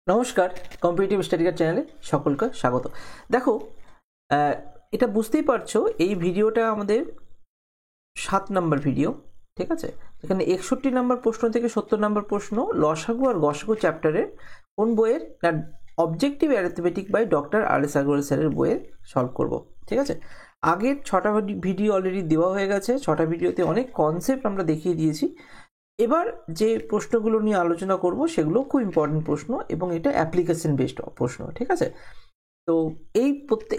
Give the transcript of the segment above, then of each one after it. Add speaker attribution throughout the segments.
Speaker 1: নমস্কার, কম্পিটিটিভ স্টাডিগার চ্যানেলে সকলকে স্বাগত। দেখো, এটা বুঝতেই পারছো এই ভিডিওটা আমাদের 7 নম্বর ভিডিও, ঠিক আছে? এখানে 61 নম্বর প্রশ্ন থেকে 70 নম্বর প্রশ্ন লসাগু আর গসাগু চ্যাপ্টারের কোন বইয়ের না objective arithmetic by doctor R S. Agarwal স্যারের বইয়ের সলভ করব, ঠিক আছে? আগের 6টা ভিডিও অলরেডি দেওয়া হয়ে গেছে। 6টা ভিডিওতে অনেক কনসেপ্ট আমরা দেখিয়ে দিয়েছি। এবার যে প্রশ্নগুলো নিয়ে আলোচনা করব সেগুলো খুব ইম্পর্টেন্ট প্রশ্ন এবং এটা অ্যাপ্লিকেশন বেসড প্রশ্ন, ঠিক আছে? তো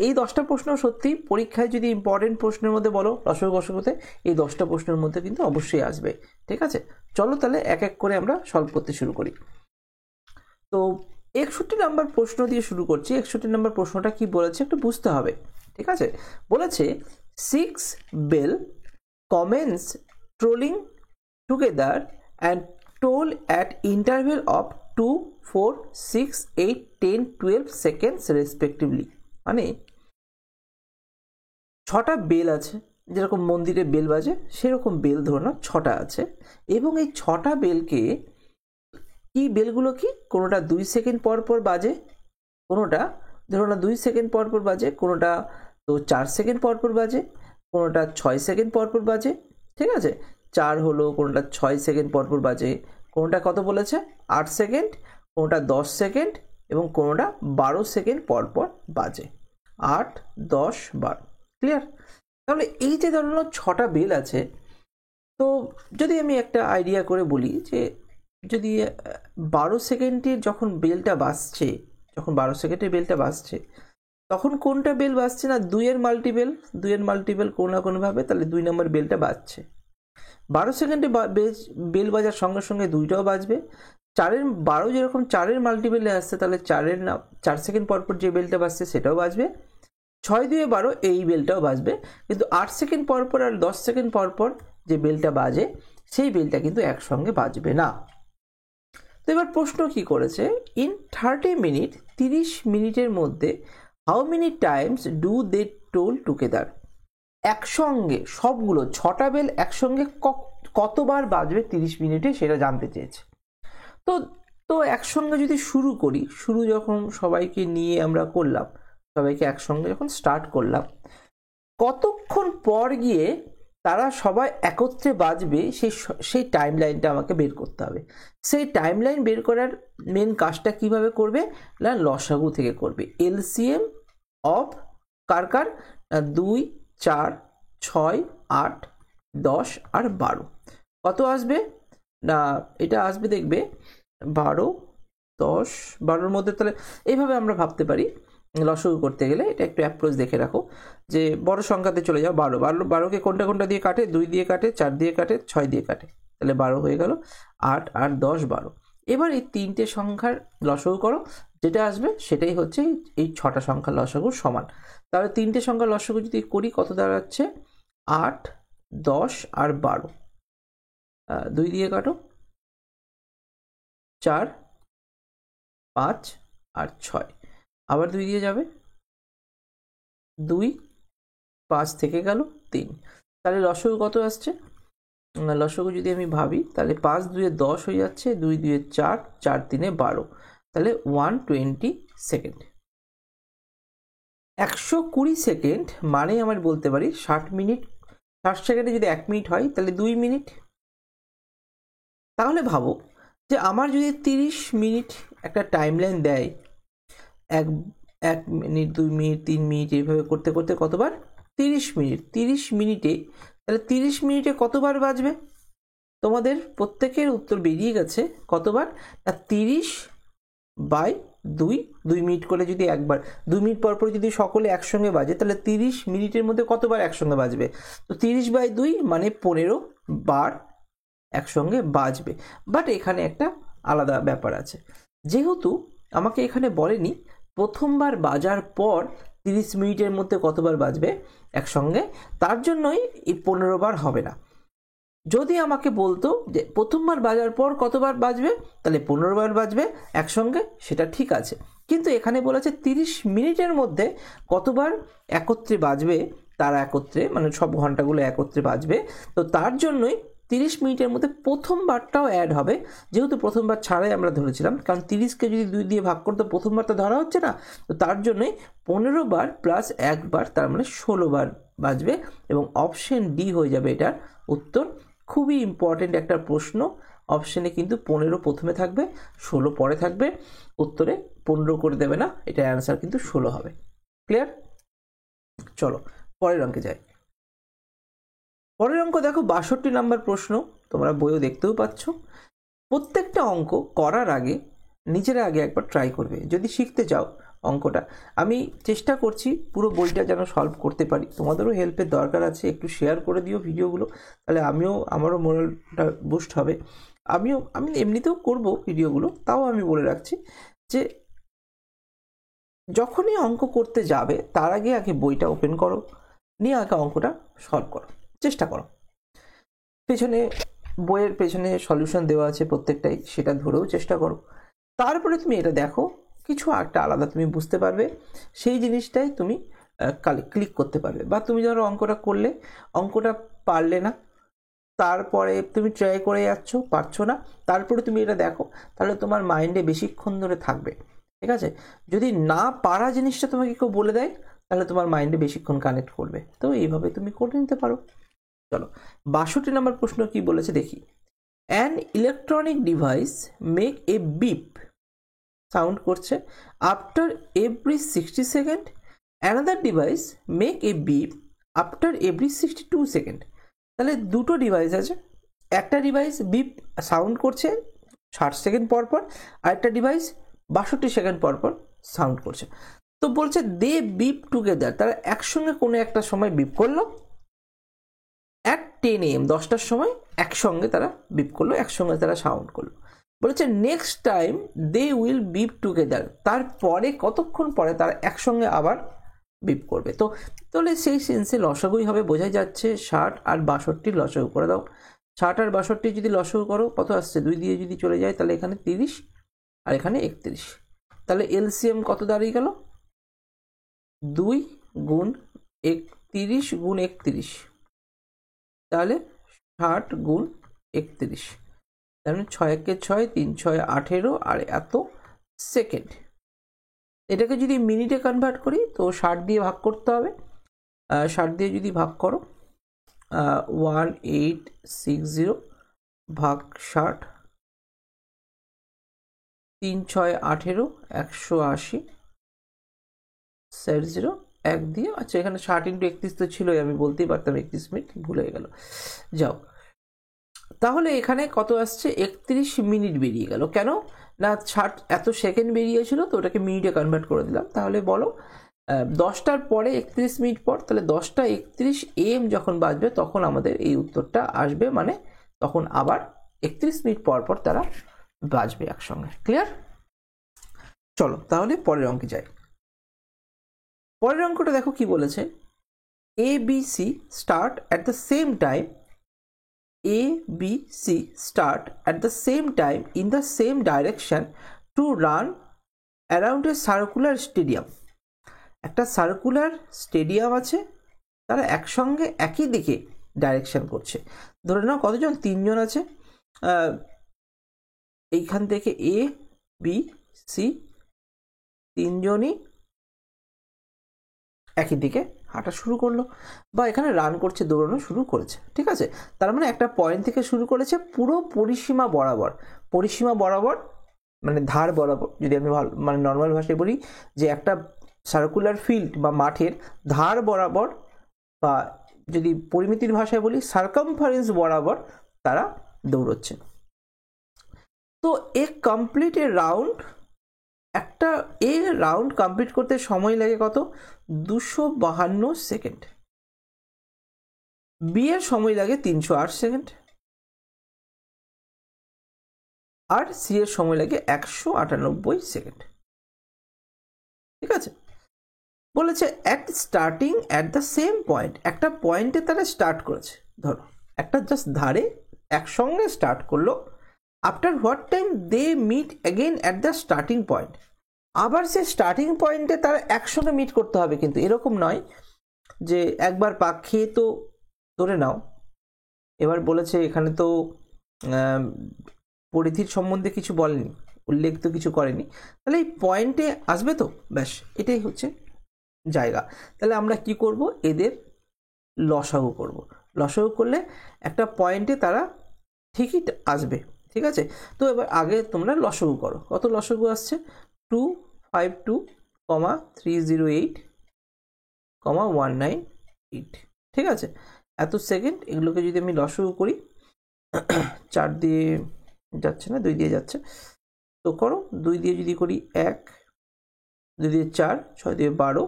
Speaker 1: এই 10টা প্রশ্ন সত্যি পরীক্ষায় যদি ইম্পর্টেন্ট প্রশ্নের মধ্যে বলো লসাগু গসাগুতে এই 10টা প্রশ্নের মধ্যে কিন্তু অবশ্যই আসবে, ঠিক আছে? চলো তাহলে এক এক করে আমরা সলভ করতে শুরু করি। তো 61 নম্বর প্রশ্ন দিয়ে শুরু করছি। 61 নম্বর প্রশ্নটা কি বলেছে একটু বুঝতে হবে, ঠিক আছে? বলেছে 6 bell commence tolling together and toll at interval of 2, 4, 6, 8, 10, 12 seconds respectively। মানে 6টা বেল আছে, যেরকম মন্দিরে বেল বাজে সেরকম বেল ধরো না 6টা আছে, এবং এই 6টা বেলকে কি বেলগুলো কি কোনোটা 2 সেকেন্ড পর পর বাজে, কোনোটা ধরো না 2 সেকেন্ড পর পর বাজে, কোনোটা তো 4 সেকেন্ড পর পর বাজে, কোনোটা 6 সেকেন্ড পর পর বাজে, ঠিক আছে? 4 হলো, কোনোটা 6 সেকেন্ড পর পর বাজে, কোনোটা কত বলেছে 8 সেকেন্ড, কোনোটা 10 সেকেন্ড এবং কোনোটা 12 সেকেন্ড পর পর বাজে। 8, 10, 12, ক্লিয়ার? তাহলে এই যে ধরো 6টা বেল আছে, তো যদি আমি একটা আইডিয়া করে বলি যে যদি 12 সেকেন্ডের যখন বেলটা বাজছে, যখন 12 সেকেন্ডের বেলটা বাজছে তখন কোনটা বেল বাজছে না 2-এর মাল্টিপল কোনো না কোনোভাবে, তাহলে 2 নম্বর বেলটা বাজছে। 12 সেকেন্ডে বেল বাজার সঙ্গে সঙ্গে 2টাও বাজবে। 12 যেরকম 4-এর মাল্টিপলে আসছে, তাহলে 4 সেকেন্ড পরপর যে বেলটা বাজছে সেটাও বাজবে। 6, 2, 12 এই বেলটাও বাজবে, কিন্তু 8 সেকেন্ড পরপর আর 10 সেকেন্ড পরপর যে বেলটা বাজে সেই বেলটা কিন্তু একসঙ্গে বাজবে না। তো এবার প্রশ্ন কি করেছে, ইন 30 মিনিট 30 মিনিটের মধ্যে how many times do they toll together? একসঙ্গে সবগুলো 6টা বেল একসঙ্গে কতবার বাজবে 30 মিনিটে সেটা জানতে চেয়েছে। তো তো একসঙ্গে যদি শুরু করি, শুরু যখন সবাইকে নিয়ে আমরা করলাম, সবাইকে একসঙ্গে যখন স্টার্ট করলাম, কতক্ষণ পর গিয়ে তারা সবাই একত্রে বাজবে সেই টাইম লাইনটা আমাকে বের করতে হবে। সেই টাইম লাইন বের করার মেন কাজটা কিভাবে করবে না লসাগু থেকে করবে। এলসিএম অফ কার 2, 4, 6, 8, 10 আর 12 কত আসবে না, এটা আসবে দেখবে 12, 10, 12-র মধ্যে। তাহলে এইভাবে আমরা ভাবতে পারি লসাগু করতে গেলে, এটা একটু অ্যাপ্রোচ দেখে রাখো যে বড় সংখ্যাতে চলে যাও। 12কে কোনটা দিয়ে কাটে, 2 দিয়ে কাটে, 4 দিয়ে কাটে, 6 দিয়ে কাটে, তাহলে 12 হয়ে গেল। 8, 8, 10, 12। এবার এই 3টে সংখ্যার লসাগু করো, যেটা আসবে সেটাই হচ্ছে এই 6টা সংখ্যার লসাগুর সমান। তাহলে 3টে সংখ্যার লসাগু যদি করি কত দাঁড়াচ্ছে 8, 10 আর 12। 2 দিয়ে কাটো, 4, 5 আর 6, আবার 2 দিয়ে যাবে, 2, 5 থেকে গেল 3। তাহলে লসাগু কত আসছে, লসাগু যদি আমি ভাবি তাহলে 5, 2 এ 10 হয়ে যাচ্ছে, 2, 2 এ 4, 4, 3 এ 12, তাহলে 120 সেকেন্ড। 120 সেকেন্ড মানে আমরা বলতে পারি 60 মিনিট। 60 সেকেন্ডে যদি 1 মিনিট হয় তাহলে 2 মিনিট। তাহলে ভাবো যে আমার যদি 30 মিনিট একটা টাইম লাইন দেয়, 1 মিনিট, 2 মিনিট, 3 মিনিট এইভাবে করতে করতে কতবার 30 মিনিট। 30 মিনিটে তাহলে 30 মিনিটে কতবার বাজবে? তোমাদের প্রত্যেকের উত্তর বেরিয়ে গেছে কতবার না 30/2। 2 মিনিট করে যদি একবার 2 মিনিট পর পর যদি সকলে একসঙ্গে বাজে তাহলে 30 মিনিটের মধ্যে কতবার একসঙ্গে বাজবে? তো 30/2 মানে 15 বার একসঙ্গে বাজবে। বাট এখানে একটা আলাদা ব্যাপার আছে, যেহেতু আমাকে এখানে বলেনি প্রথমবার বাজার পর 30 মিনিটের মধ্যে কতবার বাজবে একসঙ্গে, তার জন্যই এই 15 বার হবে না। যদি আমাকে বলতো যে প্রথমবার বাজার পর কতবার বাজবে তাহলে 15 বার বাজবে একসঙ্গে, সেটা ঠিক আছে। কিন্তু এখানে বলেছে 30 মিনিটের মধ্যে কতবার একত্রে বাজবে, তারা একত্রে মানে সব ঘন্টাগুলো একত্রে বাজবে। তো তার জন্যই 30 মিনিটের মধ্যে প্রথমবারটাও অ্যাড হবে, যেহেতু প্রথমবার ছাড়াই আমরা ধরেছিলাম, কারণ 30কে যদি 2 দিয়ে ভাগ করতে প্রথমবার তো ধরা হচ্ছে না, তো তার জন্যই 15 বার প্লাস 1 বার, তার মানে 16 বার বাজবে এবং অপশন ডি হয়ে যাবে এটার উত্তর। খুবই ইম্পর্টেন্ট একটা প্রশ্ন, অপশনে কিন্তু 15 প্রথমে থাকবে, 16 পরে থাকবে, উত্তরে 15 করে দেবে না, এটা অ্যান্সার কিন্তু 16 হবে। ক্লিয়ার? চলো পরের অঙ্কে যাই। পরের অঙ্ক দেখো 62 নম্বর প্রশ্ন, তোমরা বইও দেখতেও পাচ্ছ। প্রত্যেকটা অঙ্ক করার আগে নিজেরা আগে একবার ট্রাই করবে যদি শিখতে চাও অঙ্কটা। আমি চেষ্টা করছি পুরো বইটা যেন সলভ করতে পারি, তোমাদেরও হেল্পের দরকার আছে, একটু শেয়ার করে দিও ভিডিওগুলো, তাহলে আমারও মোরালটা বুস্ট হবে। আমি এমনিতেও করব ভিডিওগুলো, তাও আমি বলে রাখছি যে যখনই অঙ্ক করতে যাবে তার আগে বইটা ওপেন করো, নিয়ে আগে অঙ্কটা সলভ করো, চেষ্টা করো। পেছনে বইয়ের পেছনে সলিউশন দেওয়া আছে প্রত্যেকটাই, সেটা ধরেও চেষ্টা করো। তারপরে তুমি এটা দেখো, কিছু একটা আলাদা তুমি বুঝতে পারবে, সেই জিনিসটাই তুমি ক্লিক করতে পারবে। বা তুমি ধরো অঙ্কটা করলে, অঙ্কটা পারলে না, তারপরে তুমি ট্রাই করে যাচ্ছ, পারছো না, তারপরে তুমি এটা দেখো, তাহলে তোমার মাইন্ডে বেশিক্ষণ ধরে থাকবে। ঠিক আছে? যদি না পারা জিনিসটা তোমাকে কেউ বলে দেয়, তাহলে তোমার মাইন্ডে বেশিক্ষণ কানেক্ট করবে। তো এইভাবে তুমি করে নিতে পারো। চলো 62 নম্বর প্রশ্ন কি বলেছে দেখি। An electronic device make a beep sound করছে after every 60 second, another device make a beep after every 62 second. তাহলে দুটো ডিভাইস আছে, একটা ডিভাইস বিপ সাউন্ড করছে 60 সেকেন্ড পর পর, আর একটা ডিভাইস 62 সেকেন্ড পর পর সাউন্ড করছে। তো বলছে দে বিপ টুগেদার, তারা একসঙ্গে কোনো একটা সময় বিপ করলো, অ্যাট 10 AM 10টার সময় একসঙ্গে তারা বিপ করলো, একসঙ্গে তারা সাউন্ড করলো। বলেছে next time they will beep together, তারপরে কতক্ষণ পরে তারা একসঙ্গে আবার বিপ করবে। তো তাহলে সেই সেন্সে লসাগুই হবে, বোঝাই যাচ্ছে 60 আর 62 লসাগু করে দাও। 60 আর 62 যদি লসাগু করো কত আসছে, 2 দিয়ে যদি চলে যায় তাহলে এখানে 30 আর এখানে 31, তাহলে এলসিএম কত দাঁড়িয়ে গেল, 2 গুণ 30 গুণ 31, তাহলে 60 গুণ 31, তাহলে 6 একে 6, 3 6 18 আর এত সেকেন্ড। এটাকে যদি মিনিটে কনভার্ট করি তো 60 দিয়ে ভাগ করতে হবে, 60 দিয়ে যদি ভাগ করো 1860 ভাগ 60, 3 6 18 180 0 1 দিয়ে, আচ্ছা এখানে 60 × 31 তো ছিলই, আমি বলতেই পারতাম 31 মিনিট, ভুলে গেল। যাও, তাহলে এখানে কত আসছে, 31 মিনিট বেরিয়ে গেল। কেন না 60 এত সেকেন্ড বেরিয়েছিল, তো ওটাকে মিনিটে কনভার্ট করে দিলাম। তাহলে বলো 10টার পরে 31 মিনিট পর, তাহলে 10টা 31 AM যখন বাজবে তখন আমাদের এই উত্তরটা আসবে, মানে তখন আবার 31 মিনিট পর পর তারা বাজবে একসঙ্গে। ক্লিয়ার? চলো তাহলে পরের অঙ্কে যাই। পরের অঙ্কটা দেখো কি বলেছে, ABC start at the same time, ABC start at the same time in the same direction to run around a circular stadium. একটা সার্কুলার স্টেডিয়াম আছে, তারা একসঙ্গে একই দিকে ডাইরেকশন করছে। ধরে নাও কতজন, 3 জন আছে, এইখান থেকে A B C 3 জনই একই দিকে হাঁটা শুরু করলো, বা এখানে রান করছে, দৌড়ানো শুরু করেছে। ঠিক আছে? তার মানে একটা পয়েন্ট থেকে শুরু করেছে পুরো পরিসীমা বরাবর, পরিসীমা বরাবর মানে ধার বরাবর, যদি আমি মানে নর্মাল ভাষায় বলি যে একটা সার্কুলার ফিল্ড বা মাঠের ধার বরাবর, বা যদি পরিমিতির ভাষায় বলি সার্কামফারেন্স বরাবর তারা দৌড়চ্ছে। তো এ কমপ্লিট এ রাউন্ড, একটা এ রাউন্ড কমপ্লিট করতে সময় লাগে কত, 252 সেকেন্ড। বি এর সময় লাগে 308 সেকেন্ড, আর সি এর সময় লাগে 198 সেকেন্ড। ঠিক আছে? বলেছে at starting at the same point, একটা পয়েন্টে তারা স্টার্ট করেছে, ধরো একটা জাস্ট ধারে একসঙ্গে স্টার্ট করলো। After what time they meet again at the starting point, আবার সে স্টার্টিং পয়েন্টে তারা একসঙ্গে মিট করতে হবে, কিন্তু এরকম নয় যে একবার পাক খেয়ে তো ধরে নাও এবার বলেছে এখানে তো পরিধির সম্বন্ধে কিছু বলেনি, উল্লেখ তো কিছু করেনি, তাহলে এই পয়েন্টে আসবে তো, ব্যাস এটাই হচ্ছে জায়গা। তাহলে আমরা কি করব, এদের লসাগু করব। লসাগু করলে একটা পয়েন্টে তারা ঠিকই আসবে, ঠিক আছে। তো এবার আগে তোমরা লসাগু করো। কত লসাগু আসছে, 252,308,198, ঠিক আছে। এত সেকেন্ড, এগুলোকে যদি আমি লসাগু করি, 4 দিয়ে যাচ্ছে না, 2 দিয়ে যাচ্ছে, তো করো। 2 দিয়ে যদি করি 1, 2 দিয়ে 4, 6 দিয়ে 12,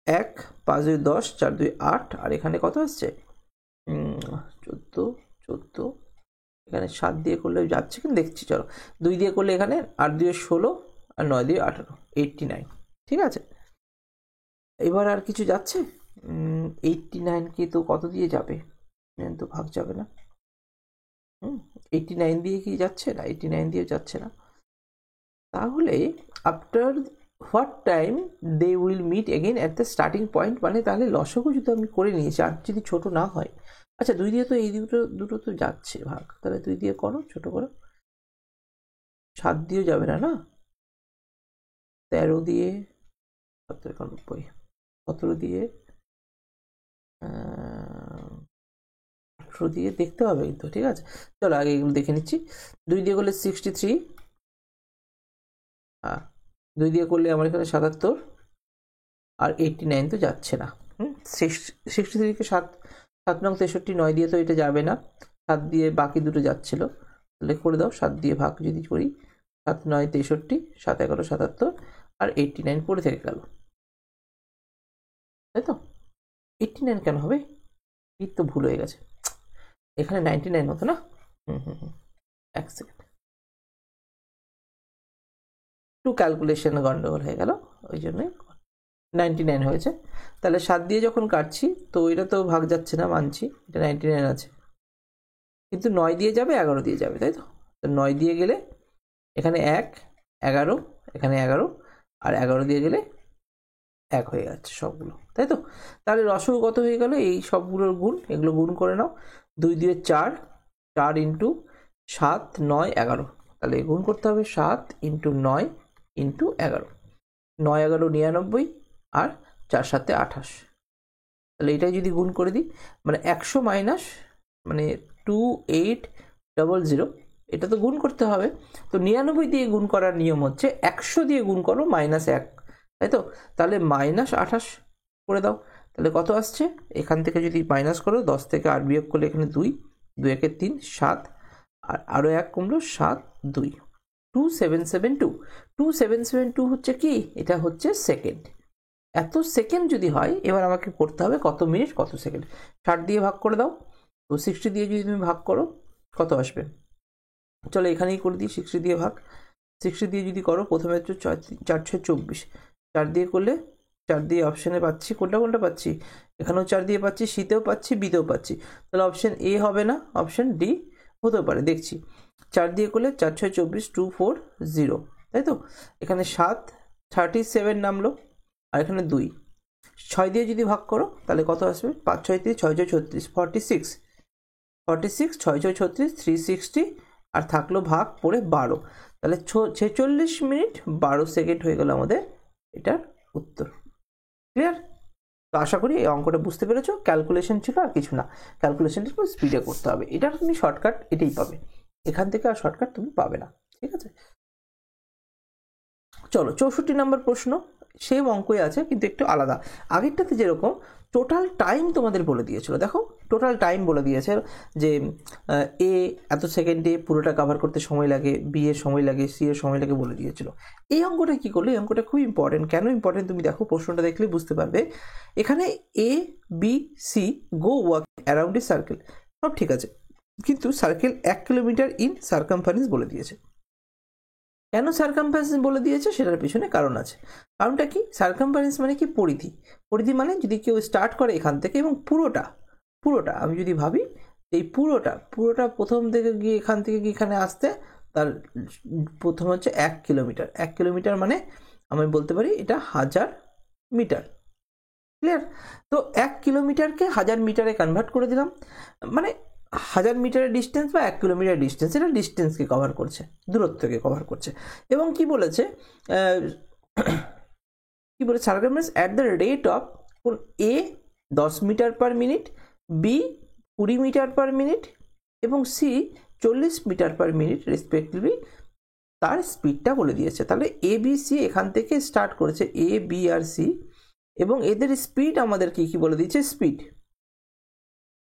Speaker 1: 1, 5 দিয়ে 10, 4 দিয়ে 8, আর এখানে কত আসছে 14, এখানে 7 দিয়ে করলে যাচ্ছে কিনা দেখছি, চলো। 2 দিয়ে করলে এখানে 8 দিয়ে 16, আর 9 দিয়ে 18, 89, ঠিক আছে। এবার আর কিছু যাচ্ছে, 89 কে তো কত দিয়ে যাবে, তো ভাগ যাবে না। 89 দিয়ে কি যাচ্ছে না, 89 দিয়ে যাচ্ছে না। তাহলে after what time they will meet again at the starting point, মানে তাহলে লসাগু যদি আমি করে নিয়েছি আর যদি ছোট না হয়, আচ্ছা 2 দিয়ে তো এই দুটো তো যাচ্ছে ভাগ, তাহলে 2 দিয়ে করো, ছোট করো। 7 দিয়েও যাবে না, না 13 দিয়ে, 17, 17 দিয়ে, 18 দিয়ে, দেখতে হবে কিন্তু, ঠিক আছে। চলো আগে এগুলো দেখে নিচ্ছি। 2 দিয়ে করলে 63, 2 দিয়ে করলে আমার এখানে 77, আর 89 তো যাচ্ছে না। 63কে 7 নং 63, 9 দিয়ে তো এটা যাবে না, 7 দিয়ে বাকি দুটো যাচ্ছিল, তাহলে করে দাও। 7 দিয়ে ভাগ যদি করি, 7, 9, 63, 7, 11, 77, আর 89 পড়ে থেকে গেল, তাই তো। 89 কেন হবে, এই তো ভুল হয়ে গেছে, এখানে 99 হতো না। এক সেকেন্ড, একটু ক্যালকুলেশন গন্ডগোল হয়ে গেল, ওই জন্যই 99 হয়েছে। তাহলে 7 দিয়ে যখন কাটছি, তো এটা তো ভাগ যাচ্ছে না, মানছি এটা 99 আছে, কিন্তু 9 দিয়ে যাবে, 11 দিয়ে যাবে, তাই তো। 9 দিয়ে গেলে এখানে 1, 11, এখানে 11, আর 11 দিয়ে গেলে 1 হয়ে যাচ্ছে সবগুলো, তাই তো। তাহলে লসাগু কত হয়ে গেল, এই সবগুলোর গুণ, এগুলো গুণ করে নাও। 2 দিয়ে 4, 4 ইন্টু 7, 9, 11, তাহলে গুণ করতে হবে 7 ইন্টু 9 ইন্টু 11, 9, 11, 99, আর 4, 7, 28, তাহলে এটাই যদি গুণ করে দিই, মানে 100 মাইনাস, মানে 2800, এটা তো গুণ করতে হবে। তো 99 দিয়ে গুণ করার নিয়ম হচ্ছে 100 দিয়ে গুণ করো -1, তাই তো। তাহলে -28 করে দাও, তাহলে কত আসছে, এখান থেকে যদি মাইনাস করো, 10 থেকে 8 বিয়োগ করলে এখানে 2, 2 একে 3, 7, আর আরও 1 কমলো, 7, 2, 2772। 2772 হচ্ছে কি, এটা হচ্ছে সেকেন্ড। এত সেকেন্ড যদি হয়, এবার আমাকে করতে হবে কত মিনিট কত সেকেন্ড। 60 দিয়ে ভাগ করে দাও, তো 60 দিয়ে যদি তুমি ভাগ করো কত আসবে, চলো এখানেই করে দিই। 60 দিয়ে ভাগ, 60 দিয়ে যদি করো, প্রথমে হচ্ছে 4, 4, 6, 24, 4 দিয়ে করলে, 4 দিয়ে অপশানে পাচ্ছি, কোনটা পাচ্ছি, এখানেও 4 দিয়ে পাচ্ছি, সিতেও পাচ্ছি, বিতেও পাচ্ছি, তাহলে অপশান এ হবে না, অপশান ডি হতে পারে, দেখছি। 4 দিয়ে করলে 4, 6, 24, 240, তাই তো। এখানে 7, 37 নামলো, আর এখানে 2, 6 দিয়ে যদি ভাগ করো তাহলে কত আসবে, 5, 6, 3, 6, 6, 36, 46, 46, 6, 6, 36, 360, আর থাকলো ভাগ পড়ে 12, তাহলে 46 মিনিট 12 সেকেন্ড হয়ে গেল আমাদের এটার উত্তর। ক্লিয়ার? তো আশা করি এই অঙ্কটা বুঝতে পেরেছো, ক্যালকুলেশন ছিল আর কিছু না, ক্যালকুলেশনটা একটু স্পিডে করতে হবে, এটার তুমি শর্টকাট এটাই পাবে, এখান থেকে আর শর্টকাট তুমি পাবে না, ঠিক আছে। চলো 64 নম্বর প্রশ্ন, সেম অঙ্কই আছে কিন্তু একটু আলাদা। আগেরটাতে যেরকম টোটাল টাইম তোমাদের বলে দিয়েছিল, দেখো টোটাল টাইম বলে দিয়েছে যে এ এত সেকেন্ডে পুরোটা কভার করতে সময় লাগে, বি এর সময় লাগে, সি এর সময় লাগে বলে দিয়েছিল। এই অঙ্কটা কি করলো, এই অঙ্কটা খুব ইম্পর্টেন্ট। কেন ইম্পর্টেন্ট তুমি দেখো, প্রশ্নটা দেখলেই বুঝতে পারবে। এখানে A B C go walk around a circle, সব ঠিক আছে, কিন্তু সার্কেল 1 কিলোমিটার ইন সার্কামফারেন্স বলে দিয়েছে। কেন সার্কামফারেন্স বলে দিয়েছে সেটার পিছনে কারণ আছে। কারণটা কি, সার্কামফারেন্স মানে কি, পরিধি। পরিধি মানে যদি কেউ স্টার্ট করে এখান থেকে এবং পুরোটা আমি যদি ভাবি, এই পুরোটা প্রথম থেকে গিয়ে এখান থেকে গিয়ে এখানে আসতে তার প্রথম হচ্ছে 1 কিলোমিটার। 1 কিলোমিটার মানে আমি বলতে পারি এটা 1000 মিটার। ক্লিয়ার? তো 1 কিলোমিটারকে 1000 মিটারে কনভার্ট করে দিলাম, মানে 1000 মিটারের ডিস্টেন্স বা 1 কিলোমিটার ডিস্টেন্স, এটা ডিস্টেন্সকে কভার করছে, দূরত্বকে কভার করছে। এবং কি বলেছে, circumference at the rate of A 10 meter per minute, B 20 meter per minute এবং C 40 meter per minute respectively তার স্পিডটা বলে দিয়েছে। তাহলে এ বি সি এখান থেকে স্টার্ট করেছে, এ বি আর সি, এবং এদের স্পিড আমাদের কি কি বলে দিয়েছে, স্পিড,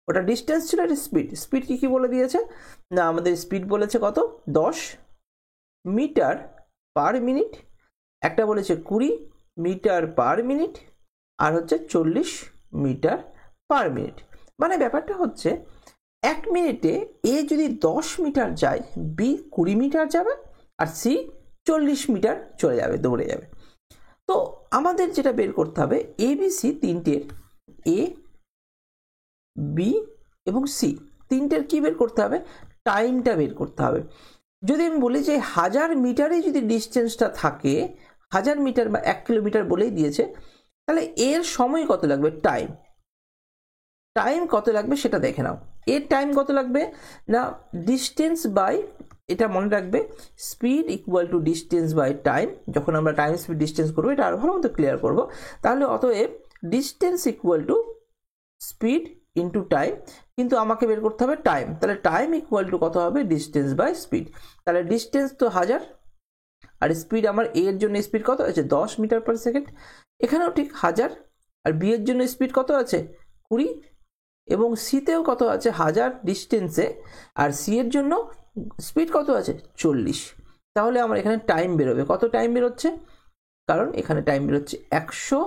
Speaker 1: ওটা ডিস্টেন্স ছিল, এটা স্পিড, স্পিড কি কি বলে দিয়েছে না, আমাদের স্পিড বলেছে কত, 10 মিটার পার মিনিট, একটা বলেছে 20 মিটার পার মিনিট, আর হচ্ছে 40 মিটার পার মিনিট। মানে ব্যাপারটা হচ্ছে 1 মিনিটে এ যদি 10 মিটার যায়, বি 20 মিটার যাবে, আর সি 40 মিটার চলে যাবে, দৌড়ে যাবে। তো আমাদের যেটা বের করতে হবে, এ বি সি তিনটের, এ বি এবং সি তিনটের কি বের করতে হবে, টাইমটা বের করতে হবে। যদি আমি বলি যে 1000 মিটারে যদি ডিস্টেন্সটা থাকে, 1000 মিটার বা 1 কিলোমিটার বলেই দিয়েছে, তাহলে এর সময় কত লাগবে, টাইম কত লাগবে সেটা দেখে নাও। এর টাইম কত লাগবে না, ডিস্টেন্স বাই, এটা মনে রাখবে, speed equal to distance by time. যখন আমরা টাইম স্পিড ডিস্টেন্স করবো, এটা আরো ভালো মতো ক্লিয়ার করবো। তাহলে অতএব distance equal to speed into time, কিন্তু আমাকে বের করতে হবে টাইম, তাহলে টাইম ইকুয়াল টু কত হবে, ডিস্টেন্স বাই স্পিড। তাহলে ডিস্টেন্স তো 1000, আর স্পিড আমার এ এর জন্য স্পিড কত আছে, 10 মিটার পার সেকেন্ড, এখানেও ঠিক 1000, আর বি এর জন্য স্পিড কত আছে, 20, এবং সিতেও কত আছে, 1000 ডিস্টেন্সে, আর সি এর জন্য স্পিড কত আছে, 40। তাহলে আমার এখানে টাইম বেরোবে, কত টাইম বেরোচ্ছে, কারণ এখানে টাইম বেরোচ্ছে 100,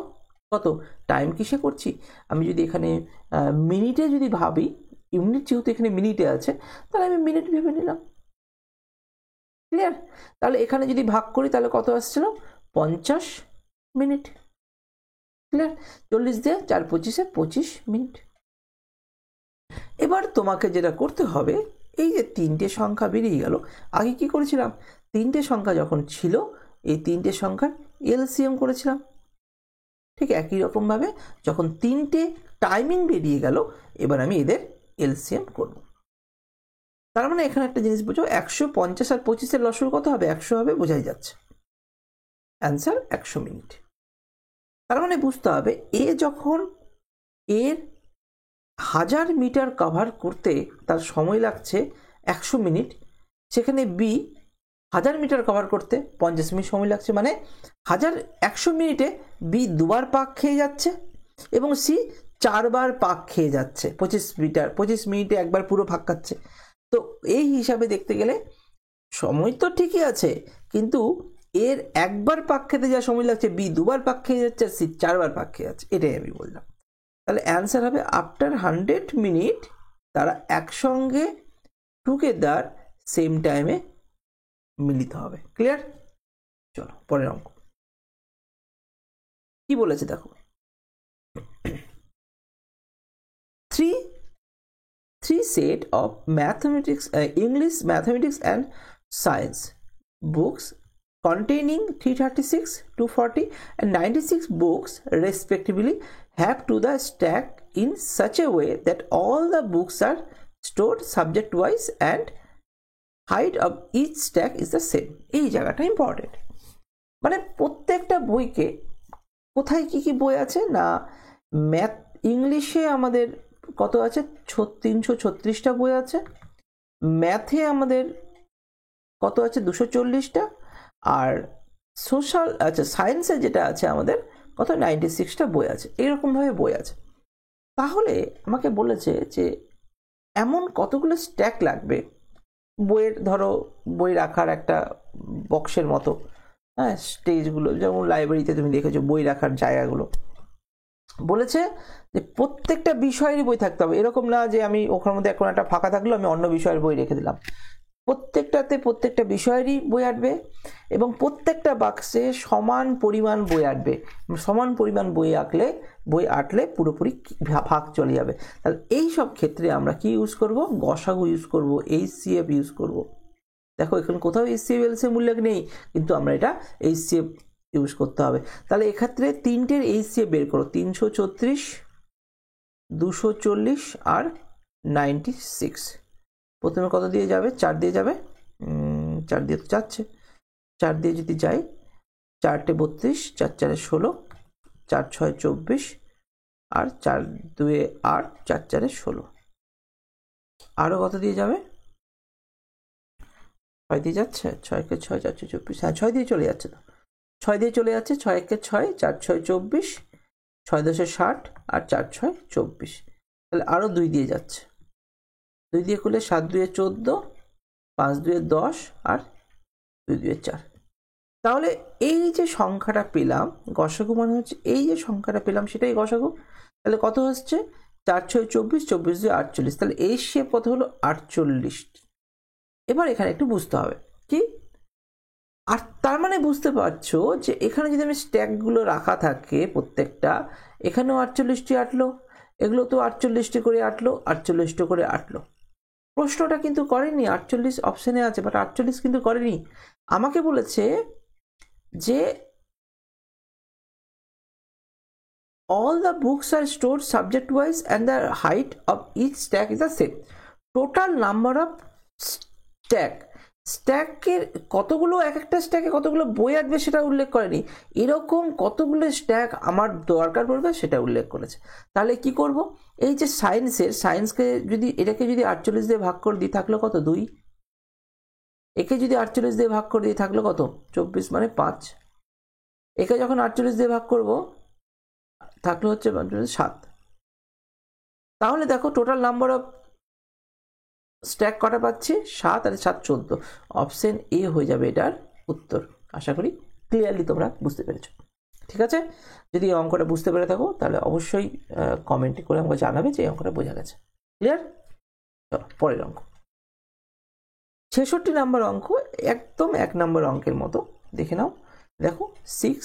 Speaker 1: কত টাইম কিসে করছি, আমি যদি এখানে মিনিটে যদি ভাবি, ইউনিট যেহেতু এখানে মিনিটে আছে, তাহলে আমি মিনিট ভেবে নিলাম, ক্লিয়ার? তাহলে এখানে যদি ভাগ করি তাহলে কত আসছিল, 50 মিনিট, ক্লিয়ার? 40 দিয়ে 4 25 25 মিনিট। এবার তোমাকে যেটা করতে হবে, এই যে তিনটে সংখ্যা বেরিয়ে গেল, আগে কি করেছিলাম, তিনটে সংখ্যা যখন ছিল, এই তিনটে সংখ্যার এলসিএম করেছিলাম। ঠিক একই রকম ভাবে যখন তিনটে টাইমিং বেরিয়ে গেল, এবার আমি এদের এলসিএম করব। তার মানে এখানে একটা জিনিস বুঝো, 150 আর 25-এর লসগু কত হবে, 100 হবে, বোঝাই যাচ্ছে, অ্যান্সার 100 মিনিট। তার মানে বুঝতে হবে, এ যখন এর 1000 মিটার কভার করতে তার সময় লাগছে 100 মিনিট, সেখানে বি 1000 মিটার কভার করতে 50 মিনিট সময় লাগছে, মানে 100 মিনিটে বি দুবার পাক খেয়ে যাচ্ছে এবং সি 4 বার পাক খেয়ে যাচ্ছে, 25 মিনিটে একবার পুরো পাক খাচ্ছে। তো এই হিসাবে দেখতে গেলে সময় তো ঠিকই আছে, কিন্তু এর একবার পাক খেতে যা সময় লাগছে, বি দুবার পাক খেয়ে যাচ্ছে, সি 4 বার পাক খেয়ে যাচ্ছে, এটাই আমি বললাম। তাহলে অ্যান্সার হবে আফটার 100 মিনিট তারা একসঙ্গে টুগেদার সেম টাইমে মিলিত হবে। ক্লিয়ার? চলো পরের অঙ্ক কি বলেছে দেখো, three set of mathematics, English, mathematics and science books containing 336, 240 and 96 books respectively have to the stack in such a way that all the books are stored subject wise and height of each stack is the same. এই জায়গাটা important, মানে প্রত্যেকটা বইকে, কোথায় কি কি বই আছে না, ম্যাথ ইংলিশে আমাদের কত আছে, 336টা বই আছে, ম্যাথে আমাদের কত আছে, 240টা, আর সোশ্যাল, আচ্ছা সায়েন্সে যেটা আছে আমাদের কত, 96টা বই আছে, এরকমভাবে বই আছে। তাহলে আমাকে বলেছে যে এমন কতগুলো স্ট্যাক লাগবে বইয়ের, ধরো বই রাখার একটা বক্সের মতো, হ্যাঁ, স্টেজগুলো যেমন লাইব্রেরিতে তুমি দেখেছো বই রাখার জায়গাগুলো, বলেছে যে প্রত্যেকটা বিষয়েরই বই থাকতে হবে, এরকম না যে আমি ওখানের মধ্যে এখন একটা ফাঁকা থাকলো আমি অন্য বিষয়ের বই রেখে দিলাম, প্রত্যেকটা বিষয়েরই বই আঁটবে এবং প্রত্যেকটা বাক্সে সমান পরিমাণ বই আঁটবে, সমান পরিমাণ বই আঁটলে পুরোপুরি ভাগ চলে যাবে। তাহলে এই সব ক্ষেত্রে আমরা কি ইউজ করব, গসাগু ইউজ করব, HCF ইউজ করব। দেখো এখানে কোথাও HCF এলসিএম উল্লেখ নেই, কিন্তু আমরা এটা HCF ইউজ করতে হবে। তাহলে এক্ষেত্রে তিনটের HCF বের করো, 336, 240 আর 96। প্রথমে কত দিয়ে যাবে? 4 দিয়ে যাবে, 4 দিয়ে তো যাচ্ছে, 4 দিয়ে যদি যাই, 4 × 32, 4 × 4 = 16, 4 × 6 = 24 আর 4 × 2 = 8, 4 × 4 = 16। আরও কত দিয়ে যাবে? 6 দিয়ে যাচ্ছে, 6 × 6 = 4 × 24, হ্যাঁ 6 দিয়ে চলে যাচ্ছে, তো 6 দিয়ে চলে যাচ্ছে, 6 × 6 = 4 × 6 = 24, 6 × 10 = 60 আর 4 × 6 = 24। তাহলে আরও 2 দিয়ে যাচ্ছে, 2 দিয়ে করলে 7 × 2 = 14, 5 × 2 = 10 আর 2 × 2 = 4। তাহলে এই যে সংখ্যাটা পেলাম গসাগু মানে হচ্ছে এই যে সংখ্যাটা পেলাম সেটাই গসাগু। তাহলে কত হচ্ছে? 4 × 6 = 24, 24 × 2 = 48। তাহলে HCF কত হলো? 48। এবার এখানে একটু বুঝতে হবে কি, আর তার মানে বুঝতে পারছো যে এখানে যদি আমি স্ট্যাকগুলো রাখা থাকে প্রত্যেকটা, এখানেও 48টি আটলো, এগুলো তো 48টি করে আটলো, 48টি করে আটলো। প্রশ্নটা কিন্তু করেনি, 48 অপশানে আছে বাট 48 কিন্তু করেনি। আমাকে বলেছে যে all the books are stored subject wise and the height of each stack is the same. Total number of স্ট্যাকের কতগুলো, এক একটা স্ট্যাকে কতগুলো বই আসবে সেটা উল্লেখ করেনি, এরকম কতগুলো স্ট্যাক আমার দরকার পড়বে সেটা উল্লেখ করেছে। তাহলে কি করব? এই যে সায়েন্সকে যদি এটাকে যদি 48 দিয়ে ভাগ করে দিই থাকলো কত? 2। একে যদি 48 দিয়ে ভাগ করে দিই থাকলো কত? 24 মানে 5। একে যখন 48 দিয়ে ভাগ করব থাকলো হচ্ছে 7। তাহলে দেখো টোটাল নাম্বার অফ স্ট্যাক কটা পাচ্ছি? 7 আর 7 14। অপশন এ হয়ে যাবে এটার উত্তর। আশা করি ক্লিয়ারলি তোমরা বুঝতে পেরেছো। ঠিক আছে, যদি এই অঙ্কটা বুঝতে পেরে থাকো তাহলে অবশ্যই কমেন্ট করে আমাকে জানাবে যে এই অঙ্কটা বোঝা গেছে। ক্লিয়ার? চলো পরের অঙ্ক, 66 নম্বর অঙ্ক, একদম 1 নম্বর অঙ্কের মতো। দেখে নাও, দেখো 6